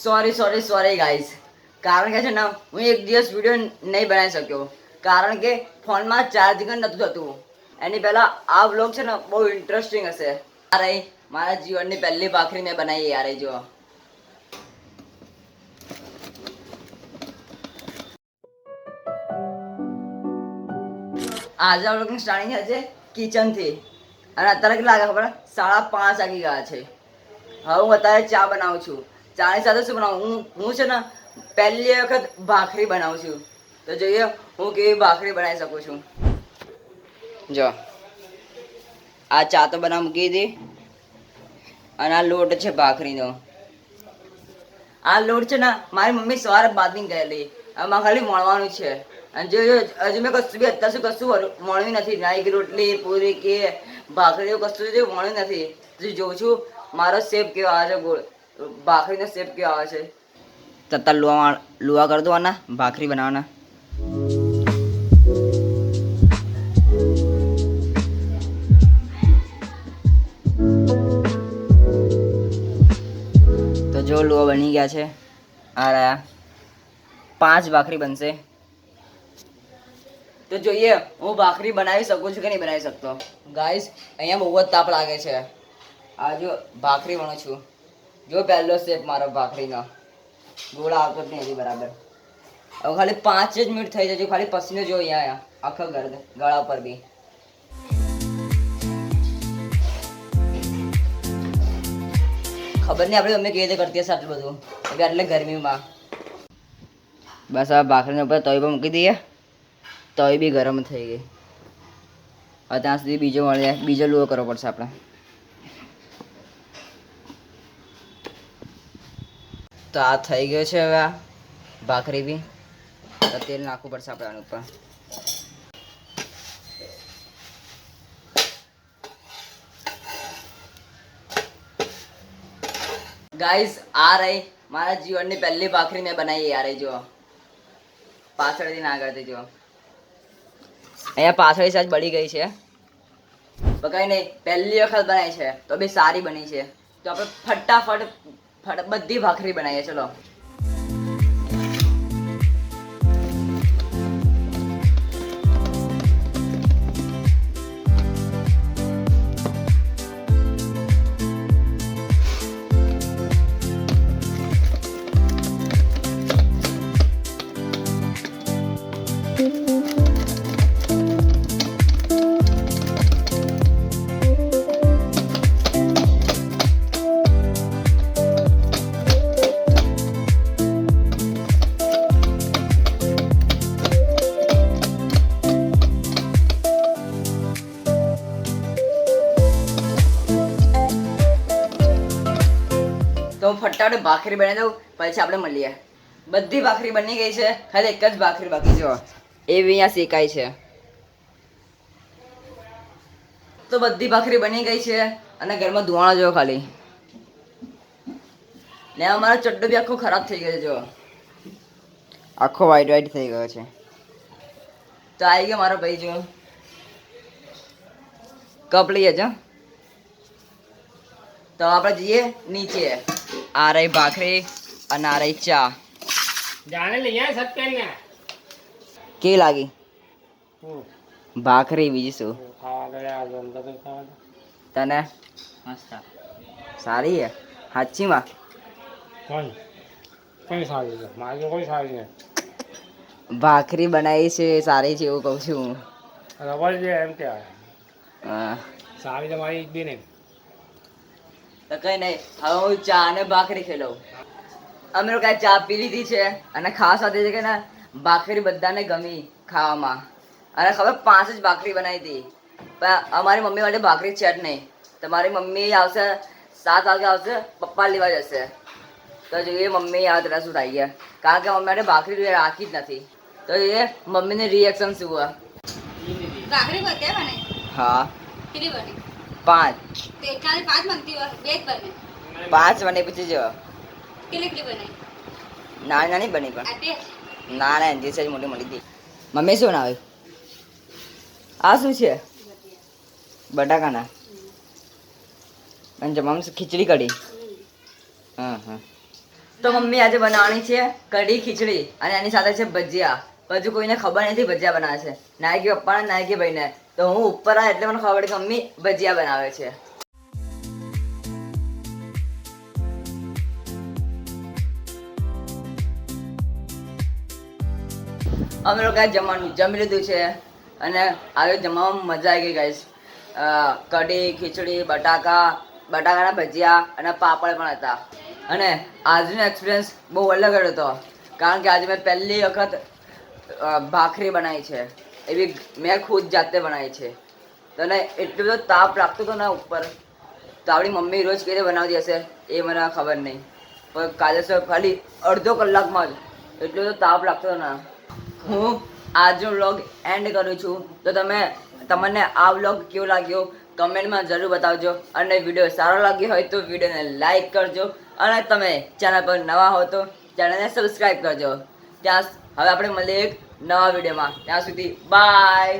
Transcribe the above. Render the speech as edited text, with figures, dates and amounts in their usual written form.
Sorry guys, કારણ કે છે ને હું એક દિવસ વિડીયો નહીં બનાવી શક્યો, કારણ કે ફોનમાં ચાર્જિંગ જ નહોતું થતું. એની પહેલા આ વ્લોગ છે ને બહુ ઇન્ટરેસ્ટિંગ હશે. આ રહી મારા જીવનની પહેલી ભાખરી મેં બનાવી. યાર જો આજે વ્લોગની સ્ટાર્ટિંગ છે કિચનથી, અને અત્યારે કેટલા વાગ્યા ખબર? 5:30 વાગી ગયા છે. હવે હું અત્યારે ચા બનાવું છું. ચાની સાથે શું બનાવું? હું છે ને પહેલી વખત ભાખરી બનાવું છું. તો જોઈએ હું કેવી ભાખરી બનાવી શકું છું. જો આ ચા તો બનાવ મૂકી દીધી, અને આ લોટ છે ભાખરીનો. આ લોટ છે ને મારી મમ્મી સવારે બાંધીને ગયેલી, આમાં ખાલી મળવાનું છે. અને જો હજુ મેં કશું બી અત્યાર સુધી કશું મળ્યું નથી. ના કે રોટલી પૂરી કે ભાખરીઓ કશું જ મળ્યું નથી. હજી જોઉં છું મારો શેપ કેવો આવે છે, ગોળ ભાખરીનો શેપ કેવો આવે છે. તત્તા લુવા કરી દો આના ભાખરી બનાવવાના. તો જો લુવા બની ગયા છે. આ રહ્યા 5 ભાખરી બનશે. તો જોઈએ હું ભાખરી બનાવી શકું છું કે નહીં બનાવી શકતો. ગાઈસ અહીંયા બહુ જ તાપ લાગે છે. આ જો ભાખરી વણું છું. જો પહેલો સ્ટેપ મારો ભાખરીનો ગોળા આવતો જ નહીં હજી બરાબર. હવે ખાલી 5 જ મિનિટ થઈ જજો. ખાલી પસીનો જો અહીંયા આખો ગળા પર બી. ખબર નહીં આપણે મમ્મી કેવી રીતે કરતી હશે આટલું બધું, એટલે ગરમીમાં. બસ આ ભાખરીને ઉપર તવી પર મૂકી દઈએ. તવી બી ગરમ થઈ ગઈ. હવે ત્યાં સુધી બીજો લુવો કરવો પડશે આપણે. તો આ થઈ ગયો છે. હવે આ ભાખરી બી તેલ નાખવું પડશે આપણે આની ઉપર. ગાઈસ આ રહી મારા જીવનની પહેલી ભાખરી મેં બનાવી. યાર જો પાછળથી ના કરતી. જો અહીંયા પાછળની સાઈડ બળી ગઈ છે, પણ કઈ નહીં, પહેલી વખત બનાવી છે તો બી સારી બની છે. તો આપણે ફટાફટ બધી ભાખરી બનાવીએ. ચલો તો હું ફટાફટ ભાખરી બનાવી દઉં, પછી આપણે મળીએ. બધી ભાખરી બની ગઈ છે, ખાલી એક જ ભાખરી બાકી જો એવી અહીંયા શેકાય છે. તો બધી ભાખરી બની ગઈ છે, અને ઘરમાં ધુવાણો જો ખાલી. ને અમારો ચડ્ડો બી આખો ખરાબ થઈ ગયો છે. જો આખો વ્હાઈટ થઈ ગયો છે. તો આવી ગયો મારો ભાઈ. જો કપ લઈએ જ. તો આપણે જઈએ નીચે. આ રહી ભાખરી અને આ રહી ચા. જાણે લઈ આય સત્યાને કેવી લાગી ભાખરી? બીજી શું તને? સારી હે સાચીમાં? ભાખરી બનાવી છે સારી છે એવું કહું છું. રબર છે એમ કહેવાય. હા સારી તમારી બી નહીં. તો કઈ નહીં, હવે હું ચા અને ભાખરી ખાઈ લઉં. અમે લોકો ચા પી લીધી છે, અને ખાવા સાથે છે કે ને ભાખરી બધાને ગમી ખાવામાં. અને ખબર 5 જ ભાખરી બનાવી હતી, પણ અમારી મમ્મી માટે ભાખરી છે જ નહીં. તમારી મમ્મી આવશે 7 વાગે આવશે, પપ્પા લેવા જશે. તો જોઈએ મમ્મી આવે ત્યારે શું થાય ગયા, કારણ કે મમ્મી માટે ભાખરી રાખી જ નથી. તો એ મમ્મીને રિએક્શન શું હોય. ભાખરી બધે બને? હા કેટલી બને? 5. તે ખાલી 5 બનતી હોય, 2 જ બને. 5 બને પછી જો કેટલી બને? નાની બની, પણ આ તે ના એનથી સહેજ મોટી મળી હતી. મમ્મી શું બનાવે? આ શું છે? બટાકાના. અને જમવામાં ખીચડી કઢી. હા હા તો મમ્મી આજે બનાવવાની છે કઢી ખીચડી અને એની સાથે છે ભજીયા. હજુ કોઈને ખબર નથી ભજીયા બનાવે છે, નાયકી પપ્પાને નાયકી ભાઈને. તો હું ઉપર આવ્યા એટલે મને ખબર પડી કે મમ્મી ભજીયા બનાવે છે. અમે લોકો જમવાનું જમી લીધું છે અને આજે જમવામાં મજા આવી ગઈ ગાઈસ. કઢી ખીચડી બટાકાના ભજીયા અને પાપડ પણ હતા. અને આજનો એક્સપિરિયન્સ બહુ અલગ હતો કારણ કે આજે મેં પહેલી વખત ભાખરી બનાવી છે. એવી મેં ખુદ જાતે બનાવી છે. તને એટલો બધો તાપ લાગતો હતો ને ઉપર, તો આપણી મમ્મી રોજ કેવી રીતે બનાવતી હશે એ મને ખબર નહીં, પણ કાલે તો ખાલી અડધો કલાકમાં જ એટલો બધો તાપ લાગતો હતો ને. હું આજનો વ્લોગ એન્ડ કરું છું. તો તમને આ વ્લોગ કેવો લાગ્યો કમેન્ટમાં જરૂર બતાવજો. અને વિડીયો સારો લાગ્યો હોય તો વિડીયોને લાઈક કરજો. અને તમે ચેનલ પર નવા હો તો ચેનલને સબસ્ક્રાઈબ કરજો. ત્યાં હવે આપણે મળીએ એક નવા વિડીયોમાં. ત્યાં સુધી બાય.